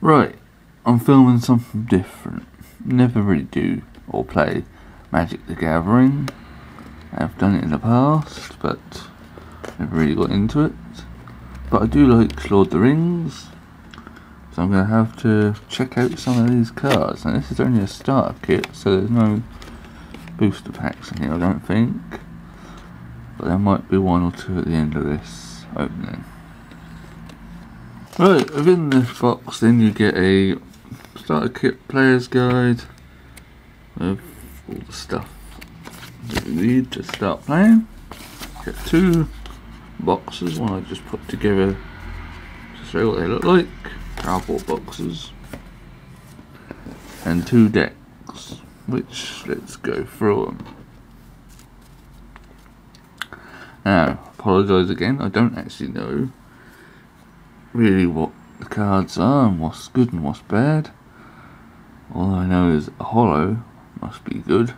Right, I'm filming something different. Never really do or play Magic the Gathering. I've done it in the past, but never really got into it. But I do like Lord of the Rings, so I'm going to have to check out some of these cards. Now this is only a starter kit, so there's no booster packs in here, I don't think. But there might be one or two at the end of this opening. Right, within this box then you get a starter kit player's guide with all the stuff that you need to start playing. Get two boxes, one I just put together to show what they look like, cardboard boxes, and two decks, which let's go through them. Now, apologise again, I don't actually know really what the cards are and what's good and what's bad. All I know is a holo must be good.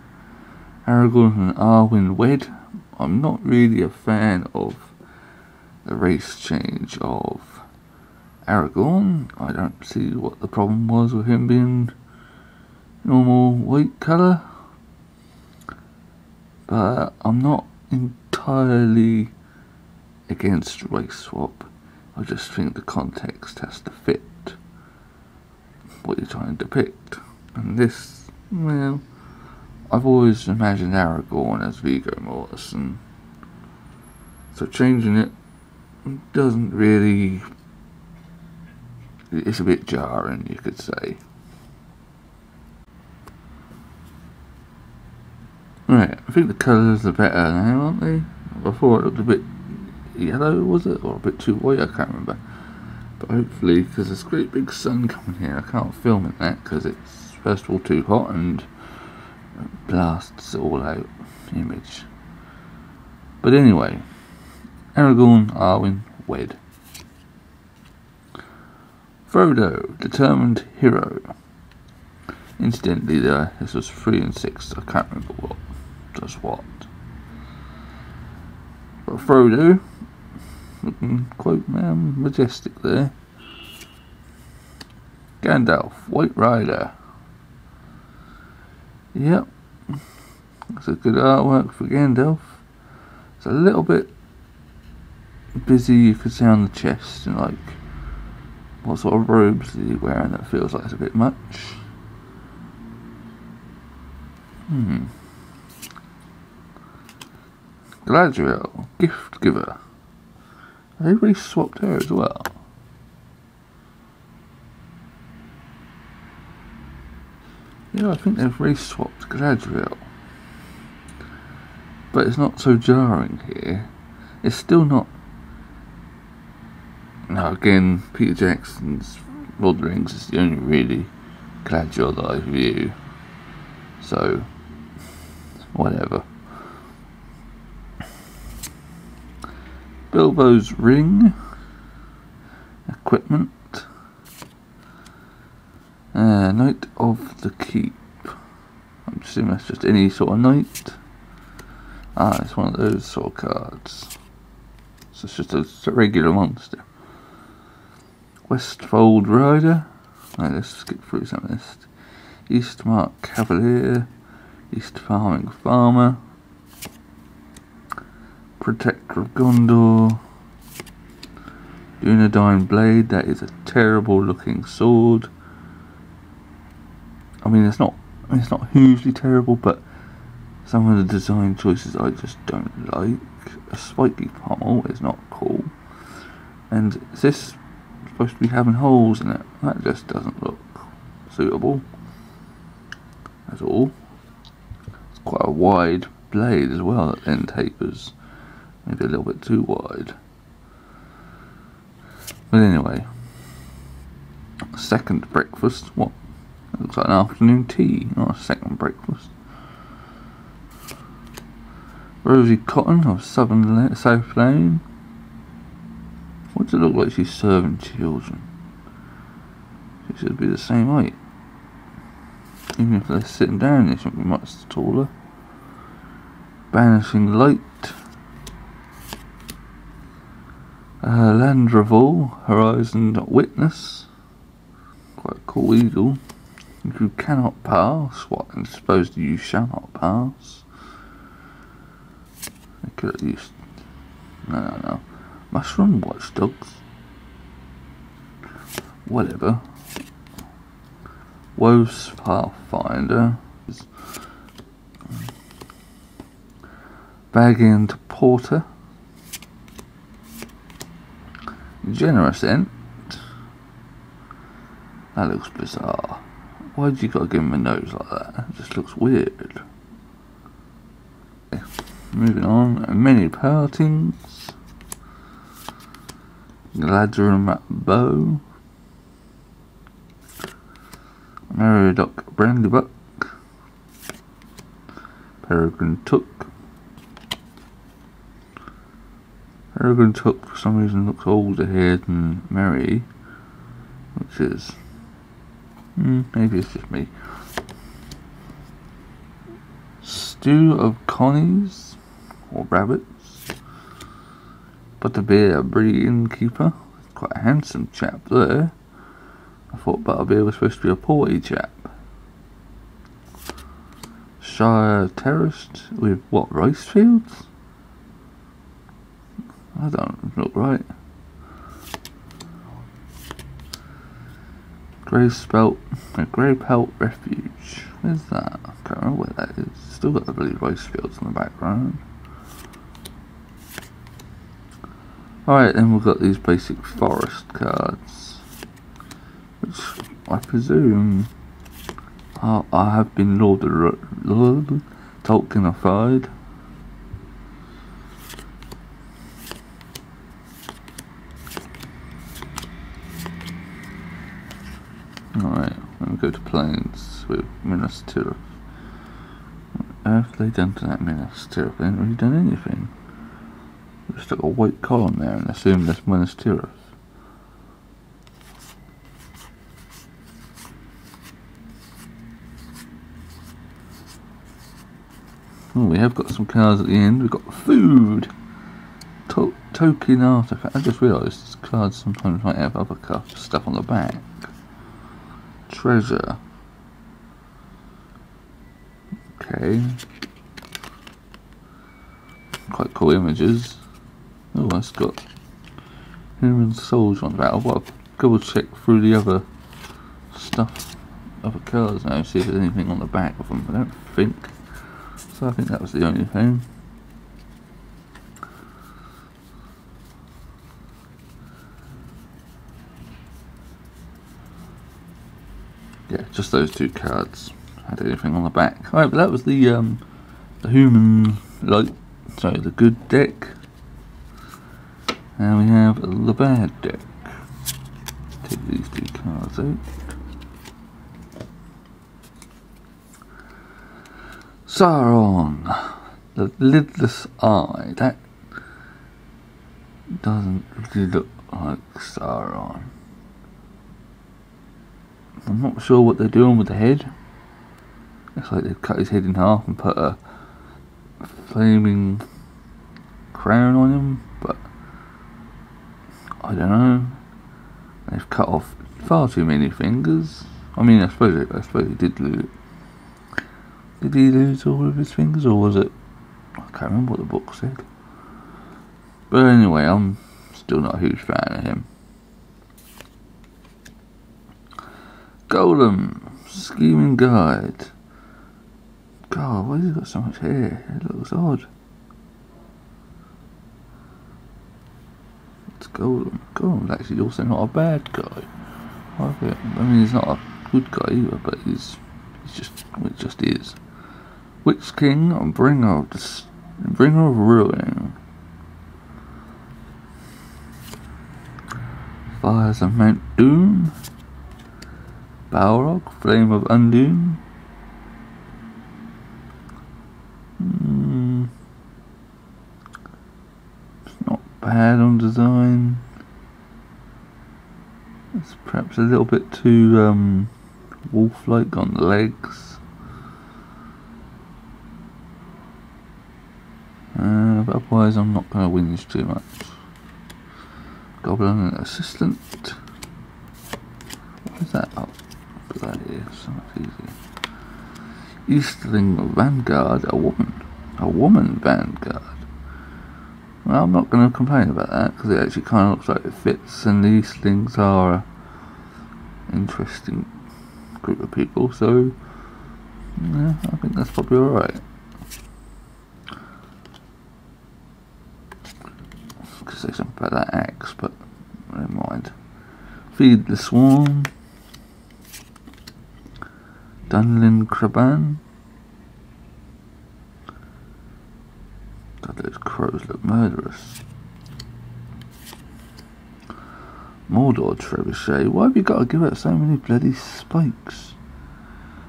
Aragorn and Arwen wed. I'm not really a fan of the race change of Aragorn. I don't see what the problem was with him being normal white colour. But I'm not entirely against race swap. I just think the context has to fit what you're trying to depict. And this, well, I've always imagined Aragorn as Viggo Mortensen, so changing it doesn't really, it's a bit jarring, you could say. Right, I think the colours are better now, aren't they? Before it looked a bit yellow, was it? Or a bit too white, I can't remember. But hopefully, because there's a great big sun coming here, I can't film in that because it's first of all too hot and it blasts all out the image. But anyway, Aragorn, Arwen, wed. Frodo, determined hero. Incidentally, this was 3 and 6, I can't remember what does what. But Frodo, looking quite majestic there. Gandalf, White Rider. Yep, that's a good artwork for Gandalf. It's a little bit busy, you could see on the chest, and like, what sort of robes is he wearing? That feels like it's a bit much. Galadriel, Gift Giver. They race swapped her as well. Yeah, I think they've race swapped Galadriel. But it's not so jarring here. It's still not. Now again, Peter Jackson's Lord of the Rings is the only really Galadriel that I view. So, whatever. Bilbo's ring, equipment, Knight of the Keep. I'm assuming that's just any sort of knight. Ah, it's one of those sort of cards. So it's just a regular monster. Westfold Rider. Right, let's skip through some of this. Eastmark Cavalier, East Farming Farmer, Protector of Gondor, Dunedain Blade. That is a terrible looking sword. I mean, it's not hugely terrible, but some of the design choices I just don't like. A spiky pommel is not cool, and is this supposed to be having holes in it? That just doesn't look suitable at all. It's quite a wide blade as well that then tapers. Maybe a little bit too wide. But anyway, second breakfast. What? It looks like an afternoon tea, not a second breakfast. Rosie Cotton of South Lane. What does it look like she's serving children? She should be the same height. Even if they're sitting down, they shouldn't be much taller. Banishing Light. Landreval, Horizon Witness. Cool Eagle. If you cannot pass, what? I'm supposed you shall not pass. I could at least. No. Mushroom Watchdogs. Whatever. Woes Pathfinder. Bagging Porter. Generous Ent. That looks bizarre. Why'd you gotta give him a nose like that? It just looks weird. Okay, moving on. Many Partings. Gladrum Bow. Meriadoc Brandybuck. Peregrine Took. Peregrine Took for some reason looks older here than Mary, which is maybe it's just me. Stew of Connies or rabbits. Butterbeer Breeding Keeper, quite a handsome chap there. I thought Butterbeer was supposed to be a porty chap. Shire Terraced with what, rice fields? I don't look right. Grey Pelt Refuge. Where's that? I can't remember where that is. Still got the blue rice fields in the background. Alright, then we've got these basic forest cards, which I presume I have been Tolkienified. Alright, let me go to Plains with Minas Tirith. What have they done to that Minas Tirith? They haven't really done anything. Just got a white column there and assume that's Minas Tirith. Oh, we have got some cards at the end. We've got food. Token artifact. I just realised this cards sometimes might have other stuff on the back. Treasure. Okay. Quite cool images. Oh, that's got human soldier on the back. I've got to double check through the other stuff, other cards now, see if there's anything on the back of them. I don't think. So I think that was the only thing. Yeah, just those two cards had anything on the back. Alright, but that was the human, the good deck. And we have the bad deck. Take these two cards out. Sauron, the lidless eye. That doesn't really look like Sauron. I'm not sure what they're doing with the head. Looks like they've cut his head in half and put a flaming crown on him, but I don't know. They've cut off far too many fingers. I mean, I suppose he did lose. Did he lose all of his fingers, or was it? I can't remember what the book said. But anyway, I'm still not a huge fan of him. Golem, Scheming Guide. God, why has he got so much hair? It looks odd. It's Golem. Golem's actually also not a bad guy. I mean, he's not a good guy either, but he just is. Witch King and Bringer of Ruin. Fires of Mount Doom. Balrog, Flame of Undoom. It's not bad on design. It's perhaps a little bit too wolf-like on the legs. But otherwise I'm not going to whinge too much. Goblin and Assistant. What is that? Oh, put that here, so much easier. Eastling Vanguard, a woman. A woman Vanguard. Well, I'm not going to complain about that, because it actually kind of looks like it fits, and the Eastlings are an interesting group of people, so yeah, I think that's probably alright. I could say something about that axe, but never mind. Feed the Swarm. Dunlin Craban. God, those crows look murderous. Mordor Trebuchet. Why have you got to give it so many bloody spikes?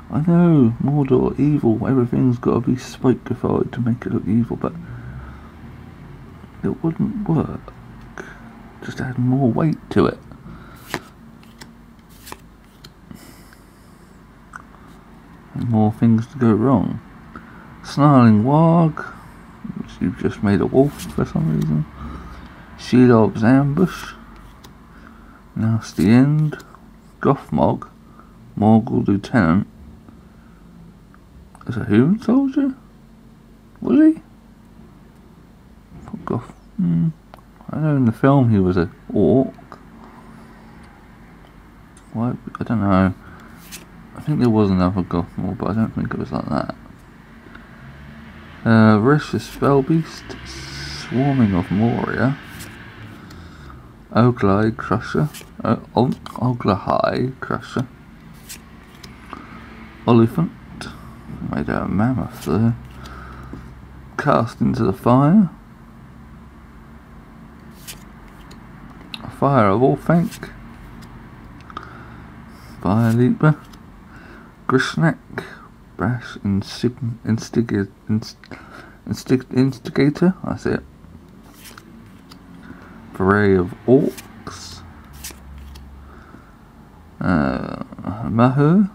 I know, Mordor, evil, everything's got to be spikified to make it look evil, but it wouldn't work. Just add more weight to it. And more things to go wrong. Snarling Warg, which you've just made a wolf for some reason. Shelob's Ambush. Nasty End. Gothmog. Morgul Lieutenant. Is a human soldier? Was he? Goth. I know in the film he was a orc. Why? I don't know. I think there was another Gothmog, but I don't think it was like that. Vicious Spellbeast. Swarming of Moria. Oglai Crusher. Oglahai Crusher. Oliphant. Made out of mammoth there. Cast into the fire. A Fire of Orthanc. Fire Leaper. Grishnak. Brash Instigator. That's it. Foray of Orcs. Mahur.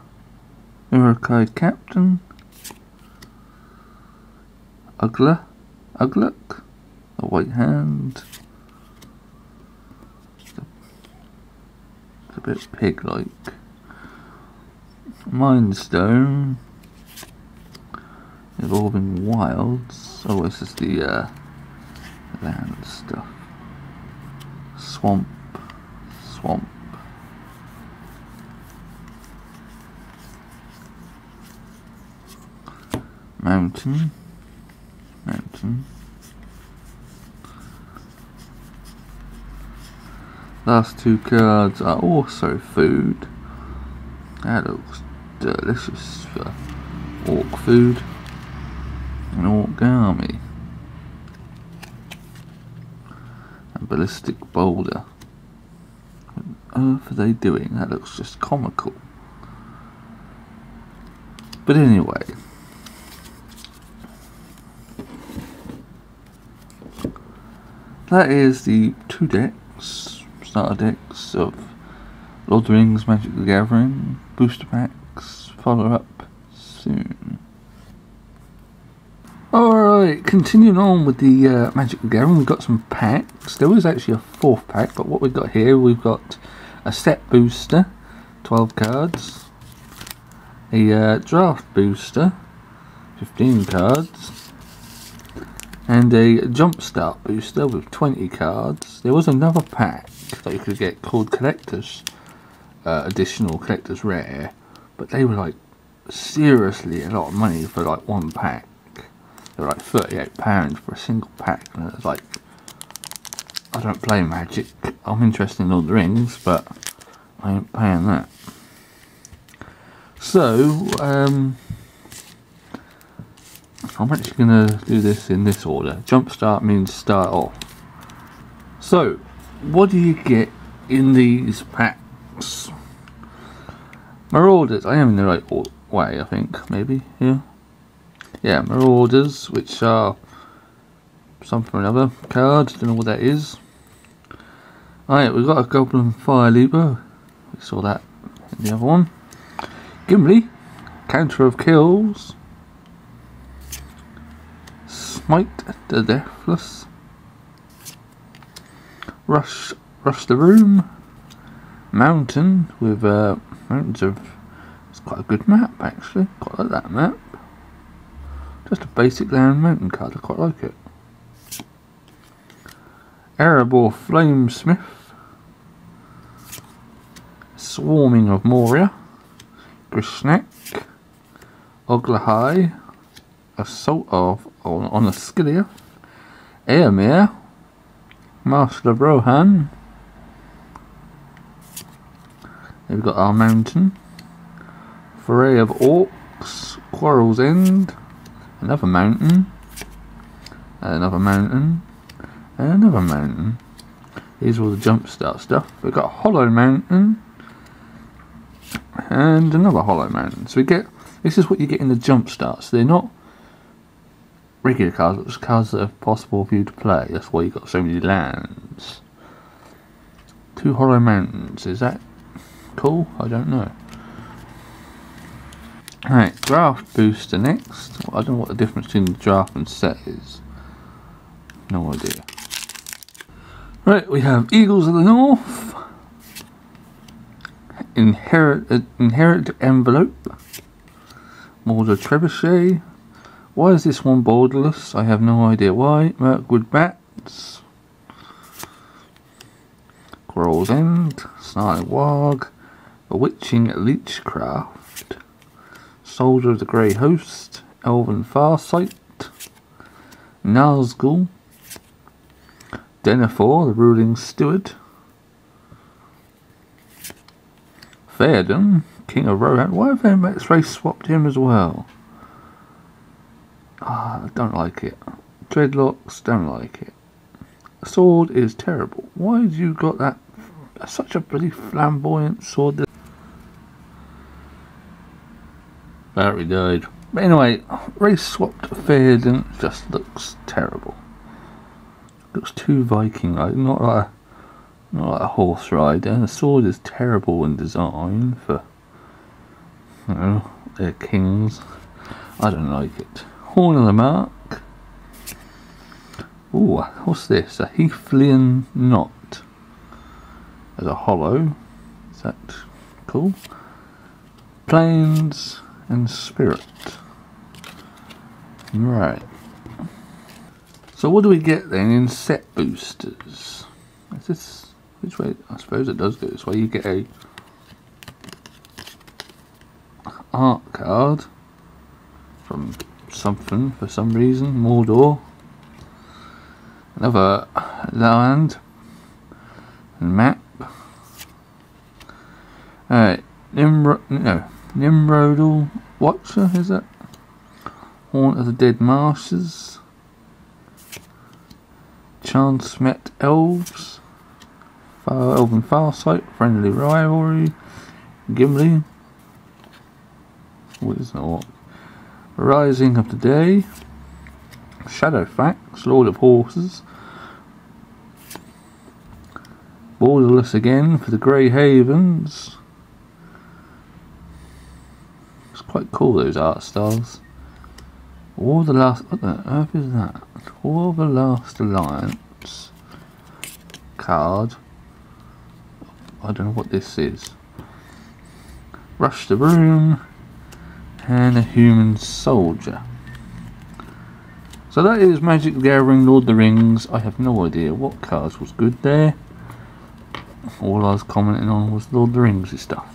Urukai Captain. Ugluk. The White Hand. It's a bit pig-like. Mindstone. Evolving Wilds. Oh, this is the land stuff. Swamp. Mountain. Last two cards are also food. That looks delicious for orc food. An orc army. And ballistic boulder. What on earth are they doing? That looks just comical. But anyway. That is the two decks, starter decks of Lord of the Rings, Magic the Gathering, booster packs, follow up soon. Alright, continuing on with the Magic the Gathering, we've got some packs. There was actually a fourth pack, but what we've got here, we've got a set booster, 12 cards, a draft booster, 15 cards, and a jumpstart booster with 20 cards. There was another pack that you could get called Collector's Additional Collector's Rare, but they were like seriously a lot of money for like one pack. They were like £38 for a single pack, and it was like, I don't play Magic. I'm interested in Lord of the Rings, but I ain't paying that. So, I'm actually going to do this in this order. Jumpstart means start off. So, what do you get in these packs? Marauders. I am in the right way, I think. Maybe, yeah. Yeah, Marauders, which are something or another card. Don't know what that is. Alright, we've got a Goblin Fire Leaper. We saw that in the other one. Gimli. Counter of Kills. Smite the Deathless. Rush the Room. Mountain with Mountains of quite a good map actually. Quite like that map. Just a basic land mountain card. I quite like it. Erebor Flamesmith. Swarming of Moria. Grishnak. Oglahai. Assault of on a Skillia. Airmere. Master of Rohan. We've got our mountain. Foray of Orcs. Quarrel's End. Another mountain. Another mountain. And another mountain. These are all the jumpstart stuff. We've got a Hollow Mountain. And another Hollow Mountain. So we get, this is what you get in the jumpstarts. They're not regular cards, but it's cards that are possible for you to play. That's why you've got so many lands. 2 Hollow Mountains. Is that cool? I don't know. Alright, draft booster next. Well, I don't know what the difference between the draft and set is. No idea. Right, we have Eagles of the North. Inherit Envelope. Mordor Trebuchet. Why is this one borderless? I have no idea why. Mirkwood Bats. Quarrel's End. Snarling Warg. Bewitching Leechcraft. Soldier of the Grey Host. Elven Farsight. Nazgul. Denethor, the ruling steward. Theoden, King of Rohan. Why have they race swapped him as well? I don't like it. Dreadlocks, don't like it. Sword is terrible. Why have you got that? Such a bloody flamboyant sword. Battery died. But anyway, race swapped Theoden just looks terrible. Looks too Viking-like, not like a horse rider. The sword is terrible in design for, you know, their kings. I don't like it. Horn of the Mark. Ooh, what's this? A Heathlian Knot. As a hollow. Is that cool? Plains and Spirit. Right. So what do we get then in set boosters? Is this which way? I suppose it does go this way. You get a art card from something for some reason. Mordor. Another land and map. Alright, Nimrodal Watcher, is it? Haunt of the Dead Marshes. Chance-met Elves. Elven Farsight, Friendly Rivalry. Gimli. What is that? Rising of the Day. Shadowfax, Lord of Horses. Borderless again for the Grey Havens. It's quite cool, those art styles. War of the Last... what the earth is that? War of the Last Alliance card. I don't know what this is. Rush the Room. And a Human Soldier. So that is Magic the Gathering, Lord of the Rings. I have no idea what cards was good there. All I was commenting on was Lord of the Rings stuff.